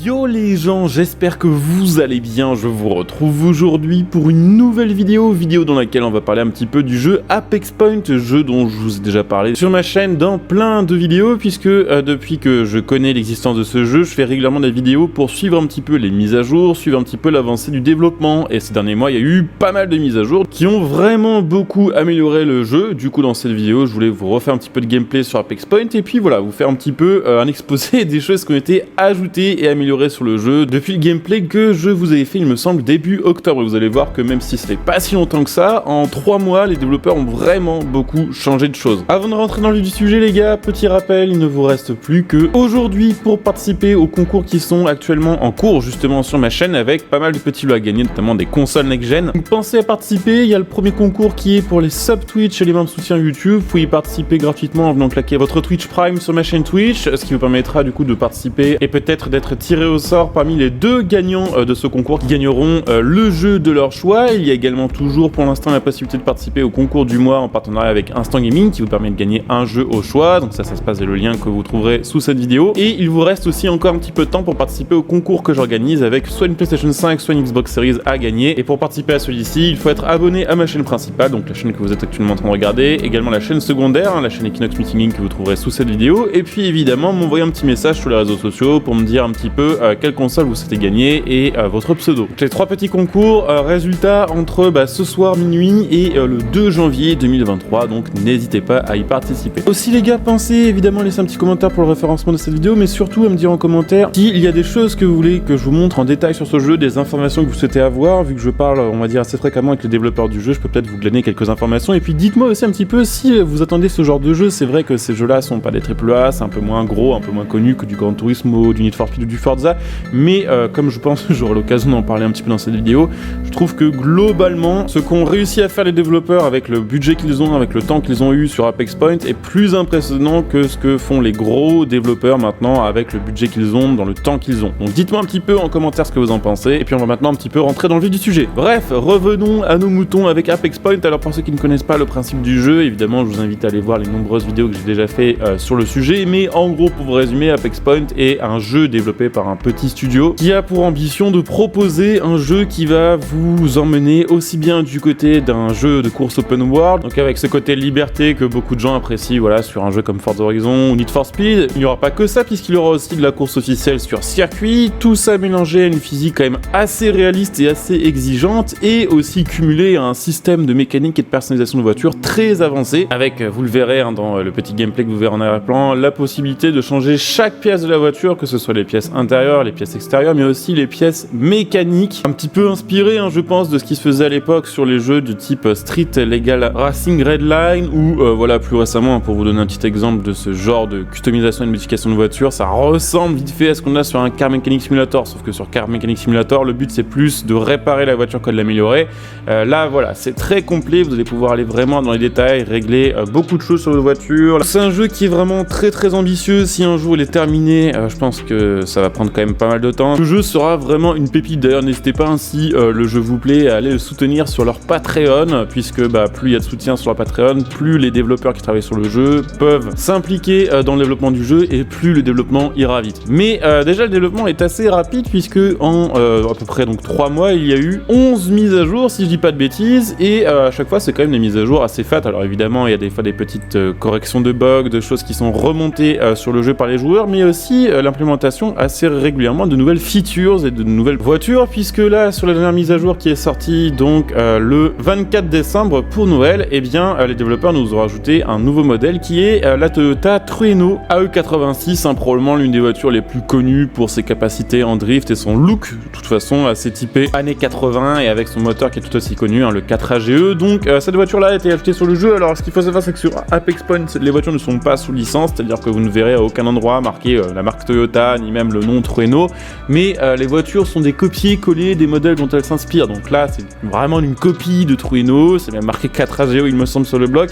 Yo les gens, j'espère que vous allez bien, je vous retrouve aujourd'hui pour une nouvelle vidéo dans laquelle on va parler un petit peu du jeu Apex Point, jeu dont je vous ai déjà parlé sur ma chaîne dans plein de vidéos, puisque depuis que je connais l'existence de ce jeu, je fais régulièrement des vidéos pour suivre un petit peu les mises à jour, suivre un petit peu l'avancée du développement, et ces derniers mois il y a eu pas mal de mises à jour qui ont vraiment beaucoup amélioré le jeu. Du coup dans cette vidéo je voulais vous refaire un petit peu de gameplay sur Apex Point, et puis voilà, vous faire un petit peu un exposé des choses qui ont été ajoutées et amélioré sur le jeu depuis le gameplay que je vous avais fait, il me semble, début octobre. Et vous allez voir que même si ça fait pas si longtemps que ça, en 3 mois, les développeurs ont vraiment beaucoup changé de choses. Avant de rentrer dans le vif du sujet, les gars, petit rappel, il ne vous reste plus que aujourd'hui pour participer aux concours qui sont actuellement en cours, justement sur ma chaîne, avec pas mal de petits lots à gagner, notamment des consoles next-gen. Donc pensez à participer, il y a le premier concours qui est pour les subs Twitch et les membres soutien YouTube. Vous pouvez y participer gratuitement en venant claquer votre Twitch Prime sur ma chaîne Twitch, ce qui vous permettra du coup de participer et peut-être d'être tiré au sort parmi les 2 gagnants de ce concours qui gagneront le jeu de leur choix. Il y a également toujours pour l'instant la possibilité de participer au concours du mois en partenariat avec Instant Gaming qui vous permet de gagner un jeu au choix. Donc ça se passe via le lien que vous trouverez sous cette vidéo. Et il vous reste aussi encore un petit peu de temps pour participer au concours que j'organise avec soit une PlayStation 5, soit une Xbox Series à gagner. Et pour participer à celui-ci, il faut être abonné à ma chaîne principale, donc la chaîne que vous êtes actuellement en train de regarder, également la chaîne secondaire, la chaîne Equinox Meeting que vous trouverez sous cette vidéo. Et puis évidemment m'envoyer un petit message sur les réseaux sociaux pour me dire un petit peu quelle console vous souhaitez gagner et votre pseudo. J'ai 3 petits concours, résultats entre ce soir minuit et le 2 janvier 2023, donc n'hésitez pas à y participer. Aussi les gars, pensez évidemment à laisser un petit commentaire pour le référencement de cette vidéo, mais surtout à me dire en commentaire s'il y a des choses que vous voulez que je vous montre en détail sur ce jeu, des informations que vous souhaitez avoir, vu que je parle on va dire assez fréquemment avec les développeurs du jeu, je peux peut-être vous glaner quelques informations, et puis dites-moi aussi un petit peu si vous attendez ce genre de jeu. C'est vrai que ces jeux-là sont pas des AAA, c'est un peu moins gros, un peu moins connu que du Gran Turismo, du Need for Speed ou du Forza, mais comme je pense que j'aurai l'occasion d'en parler un petit peu dans cette vidéo, je trouve que globalement, ce qu'ont réussi à faire les développeurs avec le budget qu'ils ont, avec le temps qu'ils ont eu sur Apex Point, est plus impressionnant que ce que font les gros développeurs maintenant avec le budget qu'ils ont, dans le temps qu'ils ont. Donc dites-moi un petit peu en commentaire ce que vous en pensez, et puis on va maintenant un petit peu rentrer dans le vif du sujet. Bref, revenons à nos moutons avec Apex Point. Alors pour ceux qui ne connaissent pas le principe du jeu, évidemment je vous invite à aller voir les nombreuses vidéos que j'ai déjà fait sur le sujet, mais en gros pour vous résumer, Apex Point est un jeu développé par un petit studio qui a pour ambition de proposer un jeu qui va vous emmener aussi bien du côté d'un jeu de course open world, donc avec ce côté liberté que beaucoup de gens apprécient, voilà, sur un jeu comme Forza Horizon ou Need for Speed. Il n'y aura pas que ça, puisqu'il y aura aussi de la course officielle sur circuit, tout ça mélangé à une physique quand même assez réaliste et assez exigeante, et aussi cumulé à un système de mécanique et de personnalisation de voiture très avancé, avec, vous le verrez dans le petit gameplay que vous verrez en arrière-plan, la possibilité de changer chaque pièce de la voiture, que ce soit les pièces intérieures, les pièces extérieures, mais aussi les pièces mécaniques, un petit peu inspiré je pense de ce qui se faisait à l'époque sur les jeux du type Street Legal Racing Redline, ou voilà, plus récemment, pour vous donner un petit exemple de ce genre de customisation et de modification de voiture, ça ressemble vite fait à ce qu'on a sur un Car Mechanic Simulator, sauf que sur Car Mechanic Simulator le but c'est plus de réparer la voiture que de l'améliorer. Là voilà, c'est très complet, vous allez pouvoir aller vraiment dans les détails, régler beaucoup de choses sur votre voiture. C'est un jeu qui est vraiment très ambitieux. Si un jour il est terminé, je pense que ça va prendre quand même pas mal de temps. Ce jeu sera vraiment une pépite. D'ailleurs n'hésitez pas, si le jeu vous plaît, à aller le soutenir sur leur Patreon, puisque plus il y a de soutien sur leur Patreon, plus les développeurs qui travaillent sur le jeu peuvent s'impliquer dans le développement du jeu, et plus le développement ira vite. Mais déjà le développement est assez rapide, puisque en à peu près donc 3 mois il y a eu 11 mises à jour si je dis pas de bêtises, et à chaque fois c'est quand même des mises à jour assez fat. Alors évidemment il y a des fois des petites corrections de bugs, de choses qui sont remontées sur le jeu par les joueurs, mais aussi l'implémentation assez régulièrement de nouvelles features et de nouvelles voitures, puisque là sur la dernière mise à jour qui est sortie donc le 24 décembre pour Noël, et bien les développeurs nous ont rajouté un nouveau modèle qui est la Toyota Trueno AE86, probablement l'une des voitures les plus connues pour ses capacités en drift et son look de toute façon assez typé années 80, et avec son moteur qui est tout aussi connu, le 4AGE. Donc cette voiture là a été ajoutée sur le jeu. Alors ce qu'il faut savoir, c'est que sur Apex Point les voitures ne sont pas sous licence, c'est-à-dire que vous ne verrez à aucun endroit marqué la marque Toyota ni même le nom Trueno, mais les voitures sont des copier-coller des modèles dont elles s'inspirent. Donc là c'est vraiment une copie de Trueno, c'est même marqué 4AGE il me semble sur le bloc,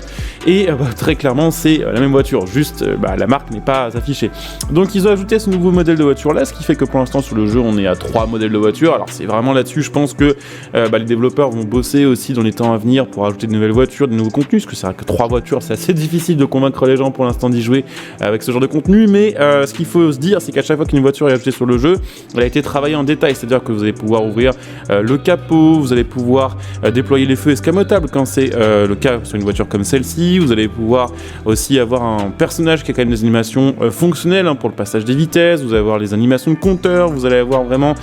et très clairement c'est la même voiture, juste la marque n'est pas affichée. Donc ils ont ajouté ce nouveau modèle de voiture là, ce qui fait que pour l'instant sur le jeu on est à 3 modèles de voiture. Alors c'est vraiment là-dessus, je pense que les développeurs vont bosser aussi dans les temps à venir pour ajouter de nouvelles voitures, de nouveaux contenus, parce que c'est vrai que 3 voitures c'est assez difficile de convaincre les gens pour l'instant d'y jouer avec ce genre de contenu, mais ce qu'il faut se dire c'est qu'à chaque fois qu'une voiture est ajoutée sur le jeu, elle a été travaillée en détail, c'est-à-dire que vous allez pouvoir ouvrir le capot, vous allez pouvoir déployer les feux escamotables quand c'est le cas sur une voiture comme celle-ci, vous allez pouvoir aussi avoir un personnage qui a quand même des animations fonctionnelles pour le passage des vitesses, vous allez avoir les animations de compteur, vous allez avoir vraiment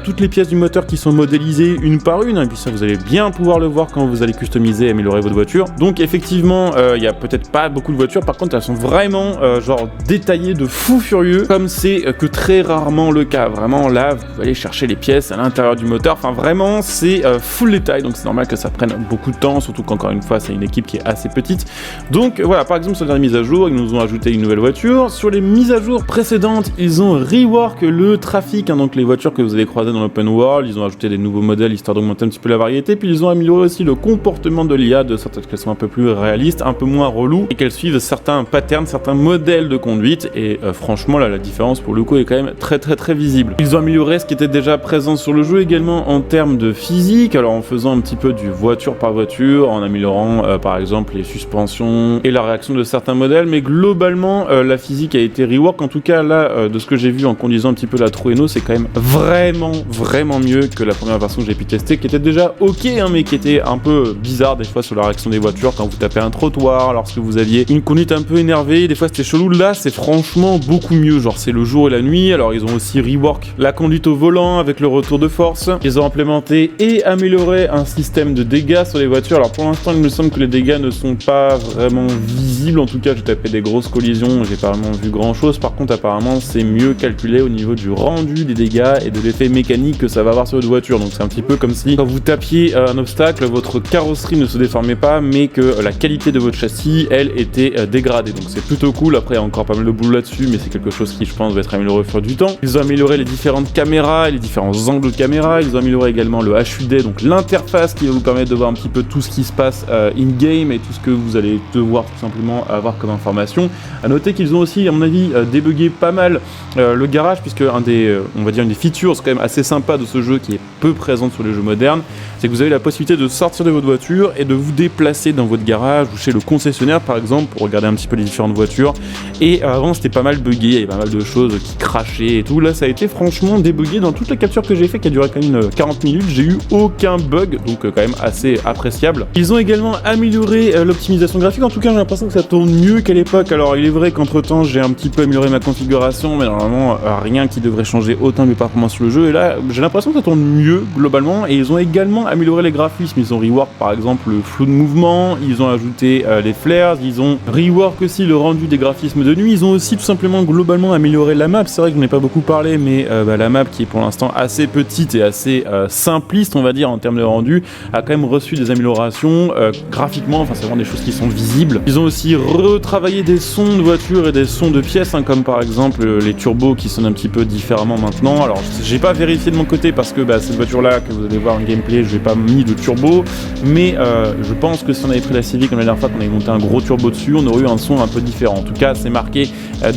toutes les pièces du moteur qui sont modélisées une par une, et puis ça vous allez bien pouvoir le voir quand vous allez customiser et améliorer votre voiture. Donc effectivement, il y a peut-être pas beaucoup de voitures, par contre elles sont vraiment genre détaillées de fou furieux, comme c'est que très rarement le cas. Vraiment là, vous allez chercher les pièces à l'intérieur du moteur, enfin vraiment c'est full détail, donc c'est normal que ça prenne beaucoup de temps, surtout qu'encore une fois c'est une équipe qui est assez petite. Donc voilà, par exemple sur la dernière mise à jour, ils nous ont ajouté une nouvelle voiture. Sur les mises à jour précédentes, ils ont rework le trafic, donc les voitures que vous allez croiser dans l'open world, ils ont ajouté des nouveaux modèles histoire d'augmenter un petit peu la variété, puis ils ont amélioré aussi le comportement de l'IA, de sorte qu'elles soient un peu plus réalistes, un peu moins relou, et qu'elles suivent certains patterns, certains modèles de conduite, et franchement là la différence pour le coup est quand même très visible. Ils ont amélioré ce qui était déjà présent sur le jeu également en termes de physique, alors en faisant un petit peu du voiture par voiture, en améliorant par exemple les suspensions et la réaction de certains modèles, mais globalement la physique a été rework. En tout cas là de ce que j'ai vu en conduisant un petit peu la Trueno, c'est quand même vraiment mieux que la première version que j'ai pu tester, qui était déjà ok mais qui était un peu bizarre des fois sur la réaction des voitures quand vous tapez un trottoir, lorsque vous aviez une conduite un peu énervée, des fois c'était chelou. Là c'est franchement beaucoup mieux, genre c'est le jour et la nuit. Alors ils ont aussi rework la conduite au volant avec le retour de force, ils ont implémenté et amélioré un système de dégâts sur les voitures. Alors pour l'instant il me semble que les dégâts ne sont pas vraiment visibles, en tout cas j'ai tapé des grosses collisions, j'ai pas vraiment vu grand chose. Par contre apparemment c'est mieux calculé au niveau du rendu des dégâts et de l'effet mécanique que ça va avoir sur votre voiture. Donc c'est un petit peu comme si quand vous tapiez un obstacle, votre carrosserie ne se déformait pas, mais que la qualité de votre châssis, elle, était dégradée. Donc c'est plutôt cool. Après il y a encore pas mal de boulot là-dessus, mais c'est quelque chose qui je pense va être amélioré au fil du temps. Ils ont amélioré les différentes caméras et les différents angles de caméra. Ils ont amélioré également le HUD, donc l'interface qui va vous permettre de voir un petit peu tout ce qui se passe in-game et tout ce que vous allez devoir tout simplement avoir comme information. À noter qu'ils ont aussi, à mon avis, débugué pas mal le garage, puisque on va dire une des features quand même assez sympa de ce jeu qui est peu présente sur les jeux modernes, c'est que vous avez la possibilité de sortir de votre voiture et de vous déplacer dans votre garage ou chez le concessionnaire par exemple pour regarder un petit peu les différentes voitures. Et avant c'était pas mal buggé, il y avait pas mal de choses qui crachaient et tout. Là ça a été franchement débugué dans toute la capture que j'ai fait qui a duré quand même 40 minutes, j'ai eu aucun bug, donc quand même assez appréciable. Ils ont également amélioré l'optimisation graphique, en tout cas j'ai l'impression que ça tourne mieux qu'à l'époque. Alors il est vrai qu'entre temps j'ai un petit peu amélioré ma configuration, mais normalement rien qui devrait changer autant mes performances sur le jeu, et là j'ai l'impression que ça tourne mieux globalement. Et ils ont également amélioré les graphismes, ils ont rework par exemple le flou de mouvement, ils ont ajouté les flares, ils ont rework aussi le rendu des graphismes de nuit, ils ont aussi tout simplement globalement amélioré la map. C'est vrai que je n'en ai pas beaucoup parlé, mais la map qui est pour l'instant assez petite et assez simpliste on va dire en termes de rendu, a quand même reçu des améliorations graphiquement, enfin c'est vraiment des choses qui sont visibles. Ils ont aussi retravaillé des sons de voiture et des sons de pièces, comme par exemple les turbos qui sonnent un petit peu différemment maintenant. Alors j'ai pas vérifié de mon côté parce que cette voiture là que vous allez voir en gameplay, je n'ai pas mis de turbo, mais je pense que si on avait pris la Civic comme la dernière fois, qu'on avait monté un gros turbo dessus, on aurait eu un son un peu différent. En tout cas c'est marqué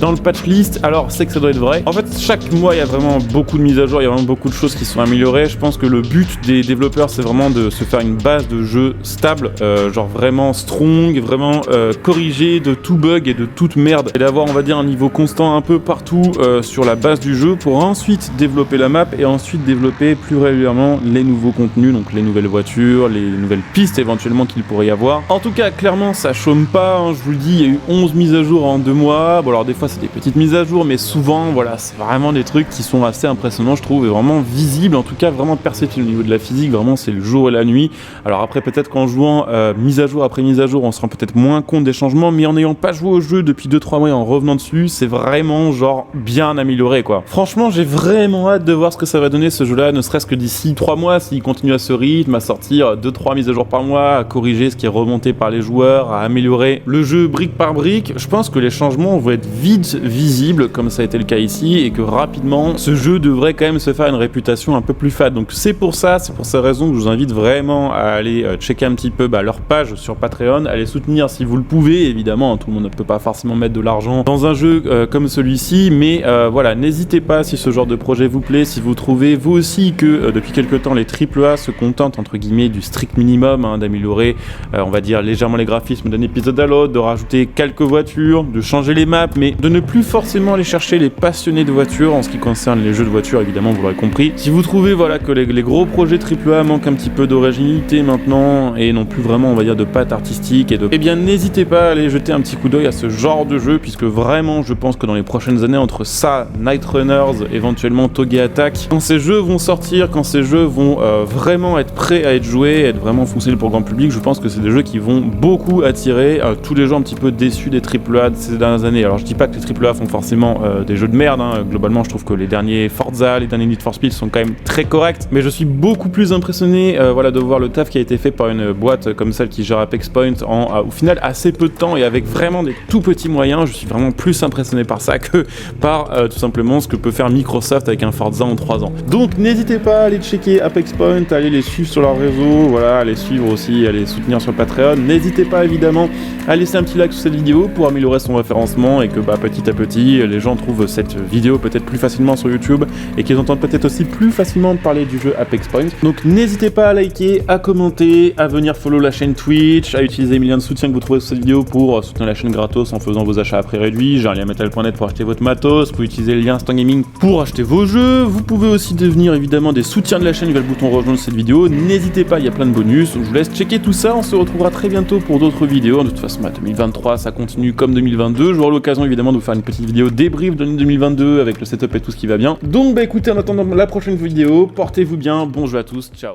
dans le patch list, alors c'est que ça doit être vrai. En fait chaque mois il y a vraiment beaucoup de mises à jour, il y a vraiment beaucoup de choses qui sont améliorées. Je pense que le but des développeurs c'est vraiment de se faire une base de jeu stable, genre vraiment strong, vraiment corrigé de tout bug et de toute merde, et d'avoir on va dire un niveau constant un peu partout sur la base du jeu pour ensuite développer la map et ensuite développer plus régulièrement les nouveaux contenus, donc les nouvelles voitures, les nouvelles pistes éventuellement qu'il pourrait y avoir. En tout cas clairement ça chôme pas, je vous le dis, il y a eu 11 mises à jour en 2 mois. Bon alors des fois c'est des petites mises à jour, mais souvent voilà c'est vraiment des trucs qui sont assez impressionnants je trouve, et vraiment visibles, en tout cas vraiment perceptibles au niveau de la physique. Vraiment c'est le jour et la nuit. Alors après peut-être qu'en jouant mise à jour après mise à jour on se rend peut-être moins compte des changements, mais en n'ayant pas joué au jeu depuis 2-3 mois et en revenant dessus, c'est vraiment genre bien amélioré quoi. Franchement j'ai vraiment hâte de voir ce que ça va donner ce jeu là, ne serait-ce que d'ici 3 mois s'il continue à ce rythme, à sortir 2-3 mises à jour par mois, à corriger ce qui est remonté par les joueurs, à améliorer le jeu brique par brique. Je pense que les changements vont être vite visibles comme ça a été le cas ici, et que rapidement ce jeu devrait quand même se faire une réputation un peu plus fade. Donc c'est pour ces raisons que je vous invite vraiment à aller checker un petit peu leur page sur Patreon, à les soutenir si vous le pouvez. Évidemment tout le monde ne peut pas forcément mettre de l'argent dans un jeu comme celui-ci, mais voilà, n'hésitez pas si ce genre de projet vous plaît, si vous trouvez vous aussi que depuis quelques temps les AAA se contentent entre guillemets du strict minimum, d'améliorer on va dire légèrement les graphismes d'un épisode à l'autre, de rajouter quelques voitures, de changer les maps, mais de ne plus forcément aller chercher les passionnés de voitures voiture. En ce qui concerne les jeux de voiture, évidemment, vous l'aurez compris. Si vous trouvez voilà, que les gros projets AAA manquent un petit peu d'originalité maintenant et non plus vraiment, on va dire, de patte artistique eh bien, n'hésitez pas à aller jeter un petit coup d'œil à ce genre de jeu, puisque vraiment, je pense que dans les prochaines années, entre ça, Night Runners, éventuellement Toge Attack, quand ces jeux vont sortir, quand ces jeux vont vraiment être prêts à être joués, être vraiment fonctionnels pour le grand public, je pense que c'est des jeux qui vont beaucoup attirer tous les gens un petit peu déçus des AAA de ces dernières années. Alors je dis pas que les AAA font forcément des jeux de merde, hein. Globalement je trouve que les derniers Forza, les derniers Need for Speed sont quand même très corrects, mais je suis beaucoup plus impressionné voilà, de voir le taf qui a été fait par une boîte comme celle qui gère Apex Point en au final assez peu de temps et avec vraiment des tout petits moyens. Je suis vraiment plus impressionné par ça que par tout simplement ce que peut faire Microsoft avec un Forza en 3 ans. Donc n'hésitez pas à aller checker Apex Point, à aller les suivre sur leur réseau, voilà, à les suivre aussi, à les soutenir sur Patreon. N'hésitez pas évidemment à laisser un petit like sur cette vidéo pour améliorer son référencement et que petit à petit les gens trouvent cette vidéo peut-être plus facilement sur YouTube et qu'ils entendent peut-être aussi plus facilement parler du jeu Apex Point. Donc n'hésitez pas à liker, à commenter, à venir follow la chaîne Twitch, à utiliser les liens de soutien que vous trouvez sur cette vidéo pour soutenir la chaîne gratos en faisant vos achats à prix réduit. J'ai un lien metal.net pour acheter votre matos, vous pouvez utiliser le lien Instant Gaming pour acheter vos jeux. Vous pouvez aussi devenir évidemment des soutiens de la chaîne via le bouton rejoindre cette vidéo. N'hésitez pas, il y a plein de bonus. Je vous laisse checker tout ça, on se retrouvera très bientôt pour d'autres vidéos. De toute façon, 2023 ça continue comme 2022. J'aurai l'occasion évidemment de vous faire une petite vidéo débrief de l'année 2022 avec le setup et tout ce qui va bien. Donc écoutez, en attendant la prochaine vidéo, portez-vous bien, bon jeu à tous, ciao.